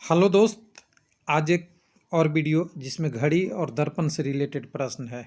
Hello दोस्त। आज एक और वीडियो जिसमें घड़ी और दर्पण से रिलेटेड प्रश्न है।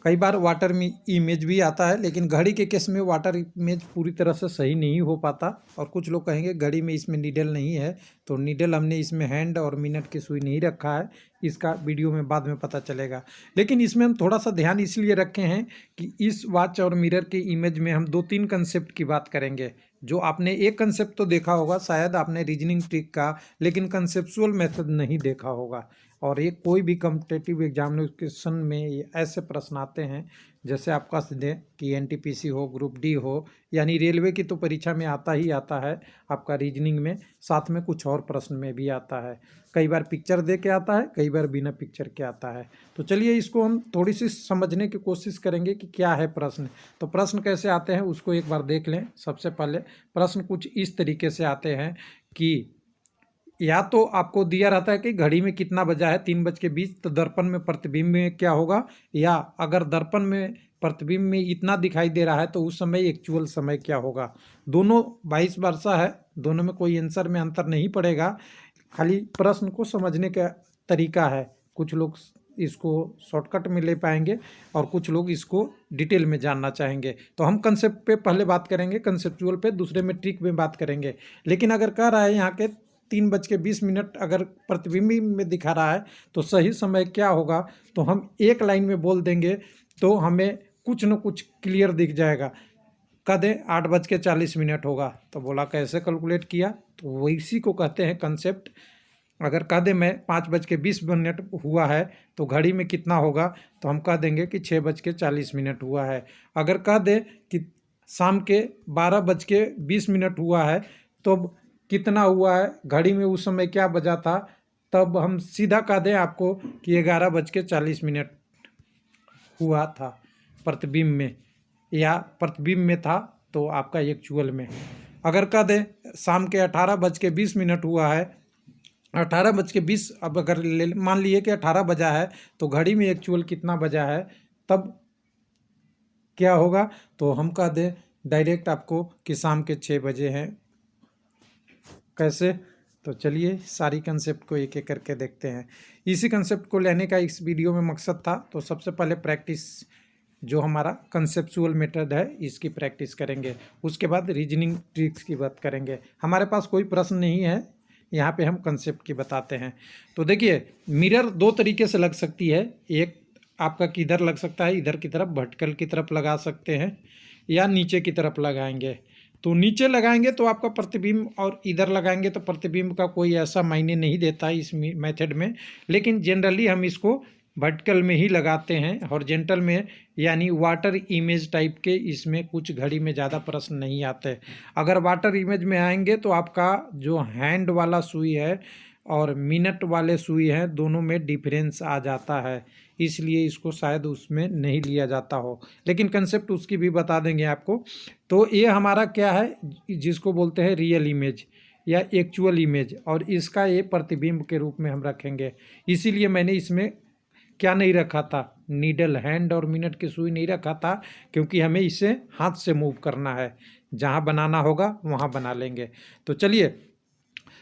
कई बार वाटर में इमेज भी आता है, लेकिन घड़ी के केस में वाटर इमेज पूरी तरह से सही नहीं हो पाता। और कुछ लोग कहेंगे घड़ी में इसमें नीडल नहीं है, तो नीडल हमने इसमें हैंड और मिनट की सुई नहीं रखा है। इसका वीडियो में बाद में पता चलेगा। लेकिन इसमें हम थोड़ा सा ध्यान इसलिए रखे हैं कि इस वॉच और मिरर के इमेज में हम 2-3 कंसेप्ट की बात करेंगे। जो आपने एक कंसेप्ट तो देखा होगा, शायद आपने रीजनिंग ट्रिक का, लेकिन कंसेप्चुअल मेथड नहीं देखा होगा। और ये कोई भी कॉम्पिटेटिव एग्जामिनेशन में ये ऐसे प्रश्न आते हैं, जैसे आप कह दें कि एनटीपीसी हो, ग्रुप डी हो, यानी रेलवे की तो परीक्षा में आता ही आता है। आपका रीजनिंग में साथ में कुछ और प्रश्न में भी आता है। कई बार पिक्चर दे के आता है, कई बार बिना पिक्चर के आता है। तो चलिए इसको हम थोड़ी सी समझने की कोशिश करेंगे कि क्या है प्रश्न। तो प्रश्न कैसे आते हैं उसको एक बार देख लें। सबसे पहले प्रश्न कुछ इस तरीके से आते हैं कि या तो आपको दिया रहता है कि घड़ी में कितना बजा है, 3:20, तो दर्पण में प्रतिबिंब में क्या होगा, या अगर दर्पण में प्रतिबिंब में इतना दिखाई दे रहा है तो उस समय एक्चुअल समय क्या होगा। दोनों 22 वर्षा है, दोनों में कोई आंसर में अंतर नहीं पड़ेगा। खाली प्रश्न को समझने का तरीका है। कुछ लोग इसको शॉर्टकट में ले पाएंगे और कुछ लोग इसको डिटेल में जानना चाहेंगे। तो हम कंसेप्ट पे पहले बात करेंगे, कंसेप्चुअल पे, दूसरे में ट्रिक में बात करेंगे। लेकिन अगर कह रहा है यहाँ के 3:20 अगर प्रतिबिंब में दिखा रहा है तो सही समय क्या होगा, तो हम एक लाइन में बोल देंगे तो हमें कुछ न कुछ क्लियर दिख जाएगा। कह दें 8:40 होगा, तो बोला कैसे कैलकुलेट किया, तो वैसी को कहते हैं कंसेप्ट। अगर कह दें मैं 5:20 हुआ है तो घड़ी में कितना होगा, तो हम कह देंगे कि 6:40 हुआ है। अगर कह दें कि शाम के 12:20 हुआ है तो कितना हुआ है, घड़ी में उस समय क्या बजा था, तब हम सीधा कह दें आपको कि 11:40 हुआ था प्रतिबिंब में, या प्रतिबिंब में था तो आपका एक्चुअल में। अगर कह दें शाम के 18:20 हुआ है, 18:20, अब अगर मान लिए कि 18 बजा है तो घड़ी में एक्चुअल कितना बजा है, तब क्या होगा, तो हम कह दें डायरेक्ट आपको कि शाम के 6 बजे हैं। कैसे, तो चलिए सारी कंसेप्ट को एक एक करके देखते हैं। इसी कंसेप्ट को लेने का इस वीडियो में मकसद था। तो सबसे पहले प्रैक्टिस, जो हमारा कंसेप्चुअल मेथड है, इसकी प्रैक्टिस करेंगे। उसके बाद रीजनिंग ट्रिक्स की बात करेंगे। हमारे पास कोई प्रश्न नहीं है, यहाँ पे हम कंसेप्ट की बताते हैं। तो देखिए, मिरर 2 तरीके से लग सकती है। एक आपका किधर लग सकता है, इधर की तरफ, वर्टिकल की तरफ लगा सकते हैं, या नीचे की तरफ लगाएंगे। तो नीचे लगाएंगे तो आपका प्रतिबिंब, और इधर लगाएंगे तो प्रतिबिंब का कोई ऐसा मायने नहीं देता इस मेथड में। लेकिन जनरली हम इसको वर्टिकल में ही लगाते हैं, हॉरिजॉन्टल में, यानी वाटर इमेज टाइप के। इसमें कुछ घड़ी में ज़्यादा प्रश्न नहीं आते। अगर वाटर इमेज में आएंगे तो आपका जो हैंड वाला सुई है और मिनट वाले सुई हैं, दोनों में डिफरेंस आ जाता है, इसलिए इसको शायद उसमें नहीं लिया जाता हो। लेकिन कंसेप्ट उसकी भी बता देंगे आपको। तो ये हमारा क्या है, जिसको बोलते हैं रियल इमेज या एक्चुअल इमेज, और इसका ये प्रतिबिंब के रूप में हम रखेंगे। इसीलिए मैंने इसमें क्या नहीं रखा था, नीडल, हैंड और मिनट की सुई नहीं रखा था, क्योंकि हमें इसे हाथ से मूव करना है। जहाँ बनाना होगा वहाँ बना लेंगे। तो चलिए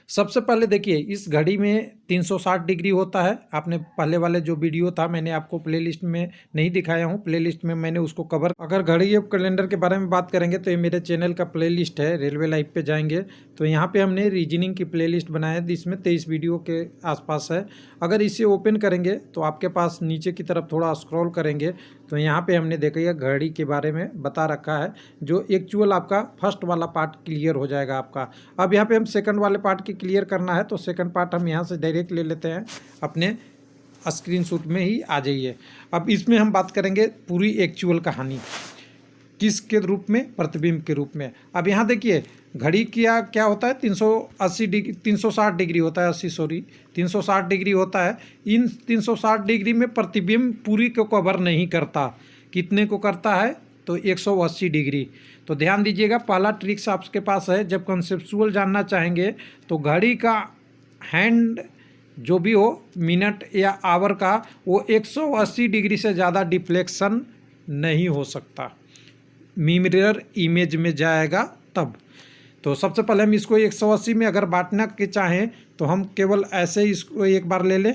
सबसे पहले देखिए, इस घड़ी में 360 डिग्री होता है। आपने पहले वाले जो वीडियो था, मैंने आपको प्लेलिस्ट में नहीं दिखाया हूँ, प्लेलिस्ट में मैंने उसको कवर। अगर घड़ी और कैलेंडर के बारे में बात करेंगे तो ये मेरे चैनल का प्लेलिस्ट है, रेलवे लाइव पे जाएंगे तो यहाँ पे हमने रीजनिंग की प्लेलिस्ट बनाया है, जिसमें 23 वीडियो के आसपास है। अगर इसे ओपन करेंगे तो आपके पास नीचे की तरफ थोड़ा स्क्रॉल करेंगे तो यहाँ पे हमने देखिए घड़ी के बारे में बता रखा है। जो एक्चुअल आपका फर्स्ट वाला पार्ट क्लियर हो जाएगा आपका। अब यहाँ पे हम सेकंड वाले पार्ट की क्लियर करना है, तो सेकंड पार्ट हम यहाँ से डायरेक्ट ले लेते हैं, अपने स्क्रीनशॉट में ही आ जाइए। अब इसमें हम बात करेंगे पूरी एक्चुअल कहानी, किसके रूप में, प्रतिबिंब के रूप में। अब यहाँ देखिए घड़ी क्या क्या होता है, 380 डिग्री, 360 डिग्री होता है, 360 डिग्री होता है। इन 360 डिग्री में प्रतिबिंब पूरी को कवर नहीं करता। कितने को करता है, तो 180 डिग्री। तो ध्यान दीजिएगा, पहला ट्रिक्स आपके पास है। जब कंसेप्चुअल जानना चाहेंगे तो घड़ी का हैंड जो भी हो, मिनट या आवर का, वो 180 डिग्री से ज़्यादा डिफ्लेक्शन नहीं हो सकता। मिरर इमेज में जाएगा तब। तो सबसे पहले हम इसको 180 में अगर बांटना के चाहें तो हम केवल ऐसे ही इसको एक बार ले लें,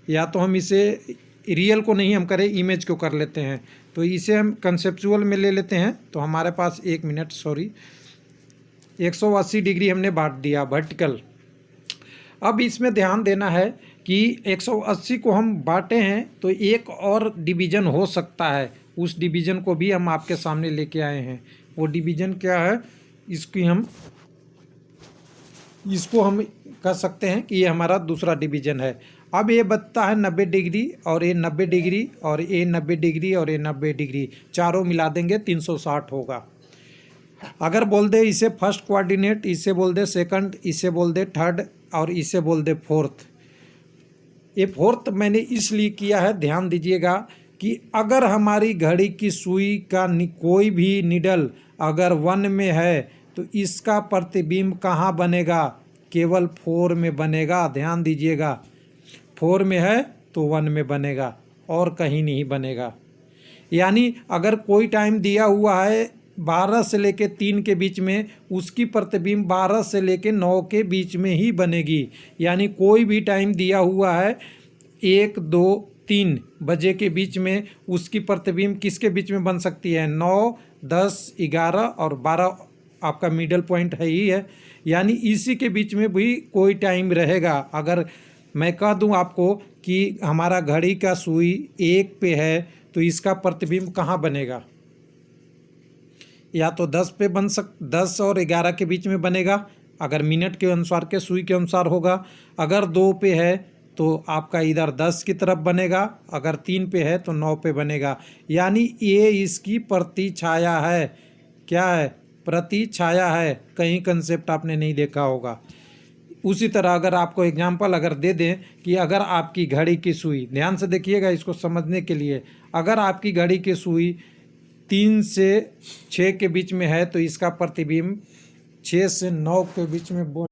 या तो हम इसे रियल को नहीं हम करें, इमेज को कर लेते हैं। तो इसे हम कंसेप्चुअल में ले लेते हैं। तो हमारे पास 180 डिग्री हमने बांट दिया वर्टिकल। अब इसमें ध्यान देना है कि 180 को हम बांटे हैं तो एक और डिवीज़न हो सकता है, उस डिवीज़न को भी हम आपके सामने लेके आए हैं। वो डिवीज़न क्या है, इसको हम कह सकते हैं कि ये हमारा दूसरा डिवीज़न है। अब ये बचता है 90 डिग्री, और ये 90 डिग्री, और ये 90 डिग्री, और ये 90 डिग्री, चारों मिला देंगे 360 होगा। अगर बोल दे इसे फर्स्ट कोऑर्डिनेट, इसे बोल दे सेकंड, इसे बोल दे थर्ड, और इसे बोल दे फोर्थ। ये फोर्थ मैंने इसलिए किया है, ध्यान दीजिएगा, कि अगर हमारी घड़ी की सुई का कोई भी निडल अगर 1 में है तो इसका प्रतिबिंब कहाँ बनेगा, केवल 4 में बनेगा। ध्यान दीजिएगा, 4 में है तो 1 में बनेगा, और कहीं नहीं बनेगा। यानी अगर कोई टाइम दिया हुआ है 12 से लेके 3 के बीच में, उसकी प्रतिबिंब 12 से लेके 9 के बीच में ही बनेगी। यानी कोई भी टाइम दिया हुआ है 1, 2, 3 बजे के बीच में, उसकी प्रतिबिंब किसके बीच में बन सकती है, 9, 10, 11 और 12 आपका मिडल पॉइंट है ही है। यानी इसी के बीच में भी कोई टाइम रहेगा। अगर मैं कह दूं आपको कि हमारा घड़ी का सुई 1 पे है तो इसका प्रतिबिंब कहाँ बनेगा, या तो 10 और 11 के बीच में बनेगा, अगर मिनट के अनुसार के सुई के अनुसार होगा। अगर 2 पे है तो आपका इधर 10 की तरफ बनेगा, अगर 3 पे है तो 9 पे बनेगा। यानी ये इसकी प्रतिछाया है। क्या है, प्रतिछाया है। कहीं कंसेप्ट आपने नहीं देखा होगा। उसी तरह अगर आपको एग्जाम्पल अगर दे दें कि अगर आपकी घड़ी की सुई, ध्यान से देखिएगा इसको समझने के लिए, अगर आपकी घड़ी की सुई 3 से 6 के बीच में है तो इसका प्रतिबिंब 6 से 9 के बीच में तो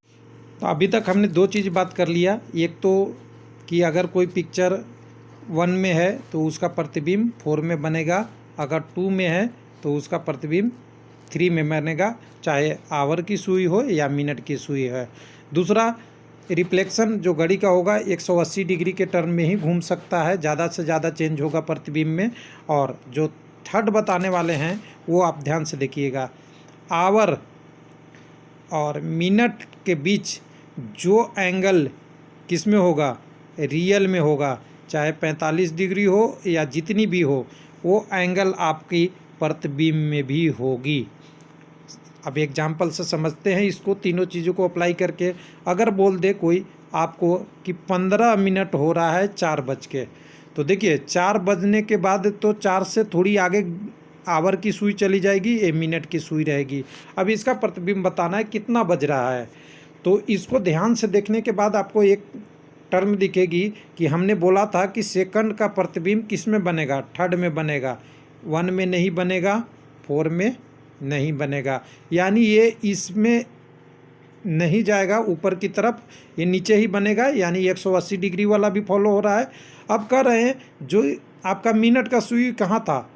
अभी तक हमने 2 चीज़ बात कर लिया। एक तो कि अगर कोई पिक्चर 1 में है तो उसका प्रतिबिंब 4 में बनेगा, अगर 2 में है तो उसका प्रतिबिंब 3 में बनेगा, चाहे आवर की सुई हो या मिनट की सुई है। दूसरा, रिफ्लेक्शन जो घड़ी का होगा 180 डिग्री के टर्न में ही घूम सकता है, ज़्यादा से ज़्यादा चेंज होगा प्रतिबिंब में। और जो थर्ड बताने वाले हैं वो आप ध्यान से देखिएगा, आवर और मिनट के बीच जो एंगल किस में होगा, रियल में होगा, चाहे 45 डिग्री हो या जितनी भी हो, वो एंगल आपकी प्रतिबिंब में भी होगी। अब एग्जाम्पल से समझते हैं इसको, तीनों चीज़ों को अप्लाई करके। अगर बोल दे कोई आपको कि 15 मिनट हो रहा है 4 बज के, तो देखिए 4 बजने के बाद तो 4 से थोड़ी आगे आवर की सुई चली जाएगी, ये मिनट की सुई रहेगी। अब इसका प्रतिबिंब बताना है कितना बज रहा है। तो इसको ध्यान से देखने के बाद आपको एक टर्म दिखेगी कि हमने बोला था कि सेकंड का प्रतिबिंब किस में बनेगा, थर्ड में बनेगा, 1 में नहीं बनेगा, 4 में नहीं बनेगा। यानी ये इसमें नहीं जाएगा ऊपर की तरफ, ये नीचे ही बनेगा। यानी 180 डिग्री वाला भी फॉलो हो रहा है। अब कह रहे हैं जो आपका मिनट का सुई कहाँ था,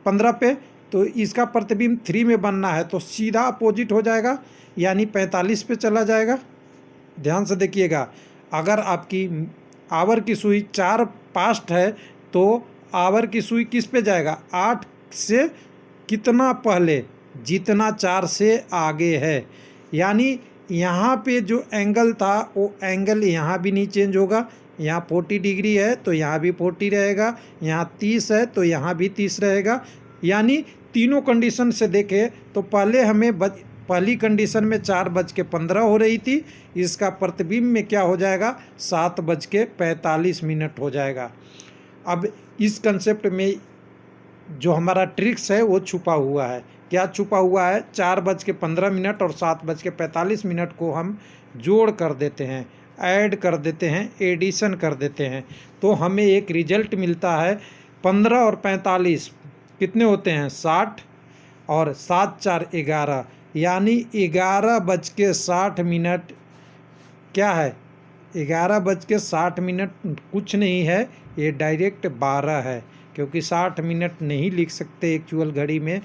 15 पे, तो इसका प्रतिबिंब 3 में बनना है, तो सीधा अपोजिट हो जाएगा, यानी 45 पे चला जाएगा। ध्यान से देखिएगा, अगर आपकी आवर की सुई 4 पास्ट है तो आवर की सुई किस पे जाएगा, 8 से कितना पहले, जितना 4 से आगे है। यानी यहाँ पे जो एंगल था वो एंगल यहाँ भी नहीं चेंज होगा। यहाँ 40 डिग्री है तो यहाँ भी 40 रहेगा, यहाँ 30 है तो यहाँ भी 30 रहेगा। यानी तीनों कंडीशन से देखें तो पहले हमें पहली कंडीशन में 4:15 हो रही थी, इसका प्रतिबिंब में क्या हो जाएगा, 7:45 हो जाएगा। अब इस कंसेप्ट में जो हमारा ट्रिक्स है वो छुपा हुआ है। क्या छुपा हुआ है, 4:15 और 7:45 को हम जोड़ कर देते हैं, ऐड कर देते हैं, एडिशन कर देते हैं, तो हमें एक रिजल्ट मिलता है। 15 और 45 कितने होते हैं, 60, और 7 4 11, यानी 11:60 क्या है, 11:60 कुछ नहीं है, ये डायरेक्ट 12 है, क्योंकि 60 मिनट नहीं लिख सकते एक्चुअल घड़ी में।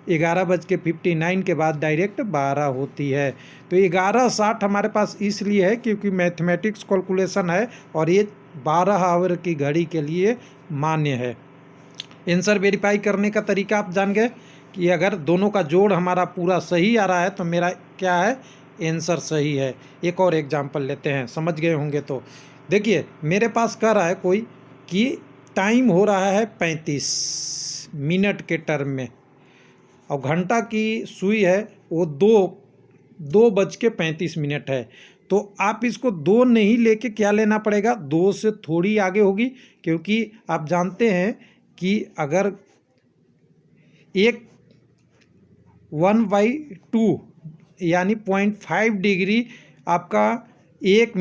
11:59 के बाद डायरेक्ट 12 होती है। तो 11:60 हमारे पास इसलिए है क्योंकि मैथमेटिक्स कैलकुलेशन है और ये 12 आवर की घड़ी के लिए मान्य है। आंसर वेरीफाई करने का तरीका आप जान गए कि अगर दोनों का जोड़ हमारा पूरा सही आ रहा है तो मेरा क्या है, आंसर सही है। एक और एग्जांपल लेते हैं, समझ गए होंगे। तो देखिए मेरे पास कह रहा है कोई कि टाइम हो रहा है 35 मिनट के टर्म में और घंटा की सुई है वो 2:35 है। तो आप इसको 2 नहीं लेके क्या लेना पड़ेगा, 2 से थोड़ी आगे होगी, क्योंकि आप जानते हैं कि अगर एक 1/2 यानी 0.5 डिग्री आपका 1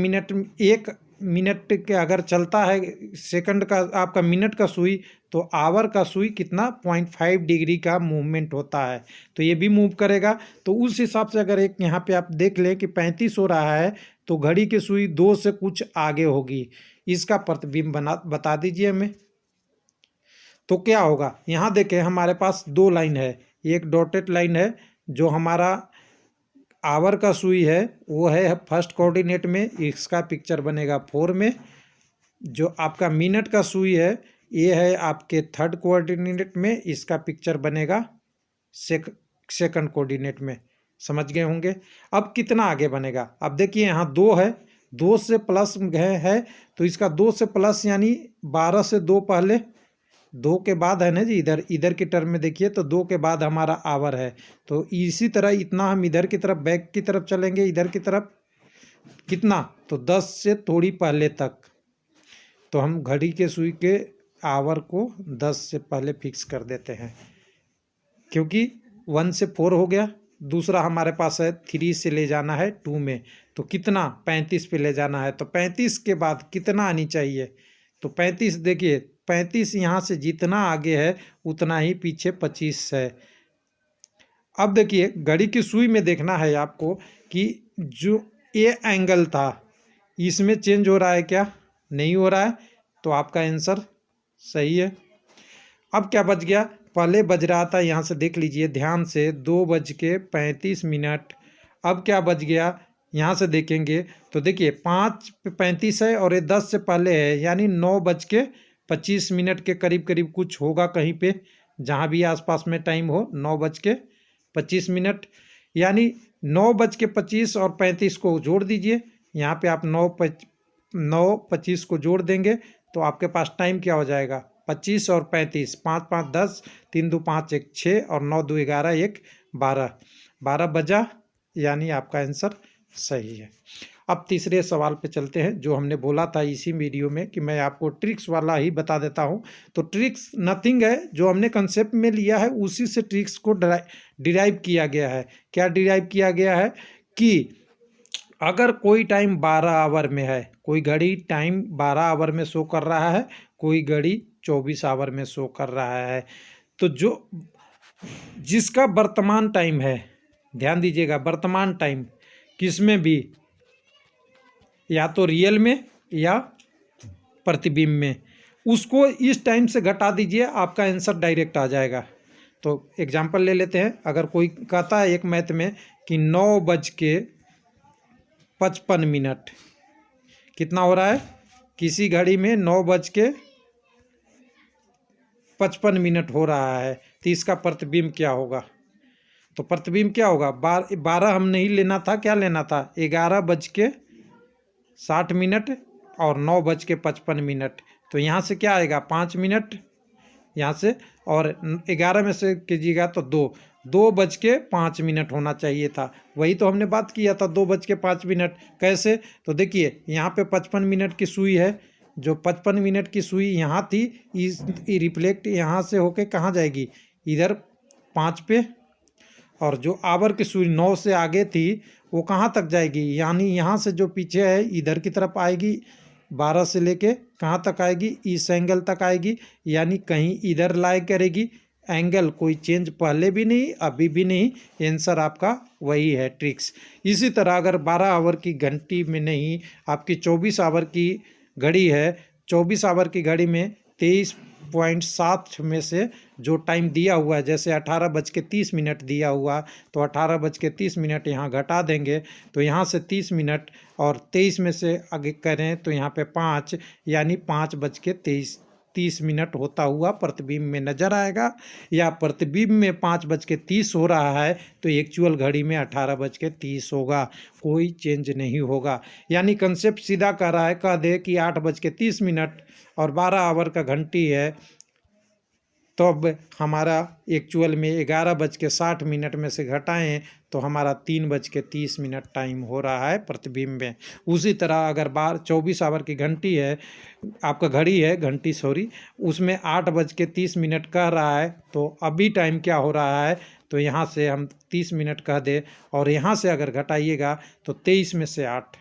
मिनट के अगर चलता है, सेकंड का आपका मिनट का सुई, तो आवर का सुई कितना 0.5 डिग्री का मूवमेंट होता है, तो ये भी मूव करेगा। तो उस हिसाब से अगर एक यहाँ पे आप देख लें कि 35 हो रहा है तो घड़ी की सुई 2 से कुछ आगे होगी। इसका प्रतिबिंब बता दीजिए हमें। तो क्या होगा, यहाँ देखें हमारे पास 2 लाइन है, एक डॉटेड लाइन है जो हमारा आवर का सुई है वो है फर्स्ट कोऑर्डिनेट में, इसका पिक्चर बनेगा 4 में। जो आपका मिनट का सुई है ये है आपके थर्ड कोऑर्डिनेट में, इसका पिक्चर बनेगा सेकंड कोऑर्डिनेट में। समझ गए होंगे। अब कितना आगे बनेगा, अब देखिए यहाँ 2 है, 2 से प्लस है तो इसका 2 से प्लस यानी 12 से 2 पहले, 2 के बाद है ना जी, इधर की टर्म में देखिए तो 2 के बाद हमारा आवर है। तो इसी तरह इतना हम इधर की तरफ बैक की तरफ चलेंगे, इधर की तरफ कितना, तो 10 से थोड़ी पहले तक। तो हम घड़ी के सुई के आवर को 10 से पहले फिक्स कर देते हैं, क्योंकि 1 से 4 हो गया। दूसरा हमारे पास है 3 से ले जाना है 2 में, तो कितना 35 पे ले जाना है, तो 35 के बाद कितना आनी चाहिए, तो 35 देखिए 35 यहाँ से जितना आगे है उतना ही पीछे 25 है। अब देखिए घड़ी की सुई में देखना है आपको कि जो ये एंगल था इसमें चेंज हो रहा है क्या, नहीं हो रहा है, तो आपका आंसर सही है। अब क्या बच गया, पहले बज रहा था, यहाँ से देख लीजिए ध्यान से 2:35। अब क्या बच गया, यहाँ से देखेंगे तो देखिए 5:35 है और ये 10 से पहले है, यानी 9:25 के करीब करीब कुछ होगा कहीं पे, जहाँ भी आसपास में टाइम हो 9:25, यानी 9:25 और 35 को जोड़ दीजिए। यहाँ पे आप 9:25 को जोड़ देंगे तो आपके पास टाइम क्या हो जाएगा, 25 और 35, 5 5 10, 3 2 5 1 6 और 9 2 11 1 12 बजा, यानी आपका आंसर सही है। अब तीसरे सवाल पे चलते हैं, जो हमने बोला था इसी वीडियो में कि मैं आपको ट्रिक्स वाला ही बता देता हूं। तो ट्रिक्स नथिंग है, जो हमने कंसेप्ट में लिया है उसी से ट्रिक्स को डिराइव किया गया है। क्या डिराइव किया गया है कि अगर कोई टाइम 12 आवर में है, कोई घड़ी टाइम 12 आवर में शो कर रहा है, कोई घड़ी 24 आवर में शो कर रहा है, तो जिसका वर्तमान टाइम है, ध्यान दीजिएगा वर्तमान टाइम किसमें भी, या तो रियल में या प्रतिबिंब में, उसको इस टाइम से घटा दीजिए, आपका आंसर डायरेक्ट आ जाएगा। तो एग्जांपल ले लेते हैं, अगर कोई कहता है एक मैथ में कि 9:55 कितना हो रहा है, किसी घड़ी में 9:55 हो रहा है, तो इसका प्रतिबिंब क्या होगा, तो प्रतिबिंब क्या होगा, 12 हम नहीं लेना था, क्या लेना था 11:60 और 9:55। तो यहाँ से क्या आएगा 5 मिनट यहाँ से, और 11 में से कीजिएगा तो 2:05 होना चाहिए था। वही तो हमने बात किया था 2:05। कैसे, तो देखिए यहाँ पे 55 मिनट की सुई है, जो 55 मिनट की सुई यहाँ थी, इस रिफ्लेक्ट यहाँ से होके कहाँ जाएगी, इधर 5 पे, और जो आवर की सुई 9 से आगे थी वो कहाँ तक जाएगी, यानी यहाँ से जो पीछे है इधर की तरफ आएगी, 12 से लेके कहाँ तक आएगी, इस एंगल तक आएगी, यानी कहीं इधर लाए करेगी एंगल, कोई चेंज पहले भी नहीं अभी भी नहीं, आंसर आपका वही है ट्रिक्स। इसी तरह अगर 12 आवर की घंटी में नहीं, आपकी 24 आवर की घड़ी है, 24 आवर की घड़ी में 8.7 में से जो टाइम दिया हुआ है, जैसे 18:30 दिया हुआ, तो 18:30 यहाँ घटा देंगे, तो यहाँ से 30 मिनट और 23 में से आगे करें तो यहाँ पे 5, यानी 5:30 होता हुआ प्रतिबिंब में नजर आएगा। या प्रतिबिंब में 5:30 हो रहा है तो एक्चुअल घड़ी में 18:30 होगा, कोई चेंज नहीं होगा। यानी कंसेप्ट सीधा कह रहा है, कह दे कि 8:30 और 12 आवर का घंटी है, तो अब हमारा एक्चुअल में 11:60 में से घटाएं तो हमारा 3:30 टाइम हो रहा है प्रतिबिंब में। उसी तरह अगर 24 आवर की घंटी है, आपका घड़ी है घंटी सॉरी, उसमें 8:30 कह रहा है, तो अभी टाइम क्या हो रहा है, तो यहाँ से हम 30 मिनट कह दे और यहाँ से अगर घटाइएगा तो 23 में से 8,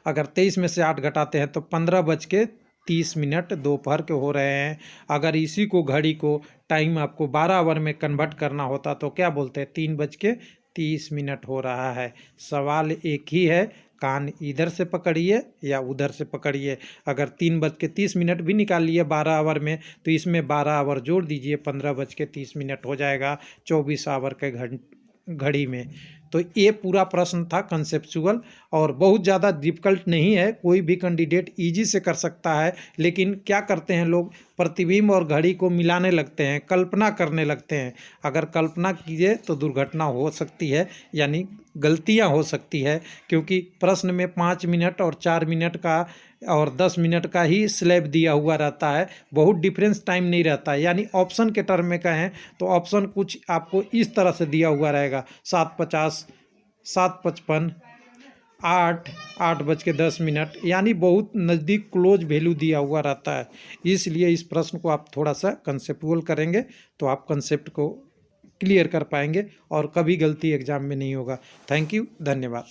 अगर 23 में से 8 घटाते हैं तो 15:30 दोपहर के हो रहे हैं। अगर इसी को घड़ी को टाइम आपको 12 आवर में कन्वर्ट करना होता तो क्या बोलते हैं, 3:30 हो रहा है। सवाल एक ही है, कान इधर से पकड़िए या उधर से पकड़िए। अगर 3:30 भी निकाल लिए 12 आवर में, तो इसमें 12 आवर जोड़ दीजिए, 15:30 हो जाएगा 24 आवर के घड़ी में। तो ये पूरा प्रश्न था कंसेप्चुअल, और बहुत ज़्यादा डिफिकल्ट नहीं है, कोई भी कैंडिडेट इजी से कर सकता है। लेकिन क्या करते हैं लोग, प्रतिबिंब और घड़ी को मिलाने लगते हैं, कल्पना करने लगते हैं। अगर कल्पना कीजिए तो दुर्घटना हो सकती है, यानी गलतियां हो सकती है, क्योंकि प्रश्न में 5 मिनट और 4 मिनट का और 10 मिनट का ही स्लैब दिया हुआ रहता है, बहुत डिफरेंस टाइम नहीं रहता है। यानी ऑप्शन के टर्म में कहें तो ऑप्शन कुछ आपको इस तरह से दिया हुआ रहेगा, 7:50, 7:55, 8:10, यानी बहुत नज़दीक क्लोज वैल्यू दिया हुआ रहता है। इसलिए इस प्रश्न को आप थोड़ा सा कंसेप्चुअल करेंगे तो आप कंसेप्ट को क्लियर कर पाएंगे और कभी गलती एग्जाम में नहीं होगा। थैंक यू, धन्यवाद।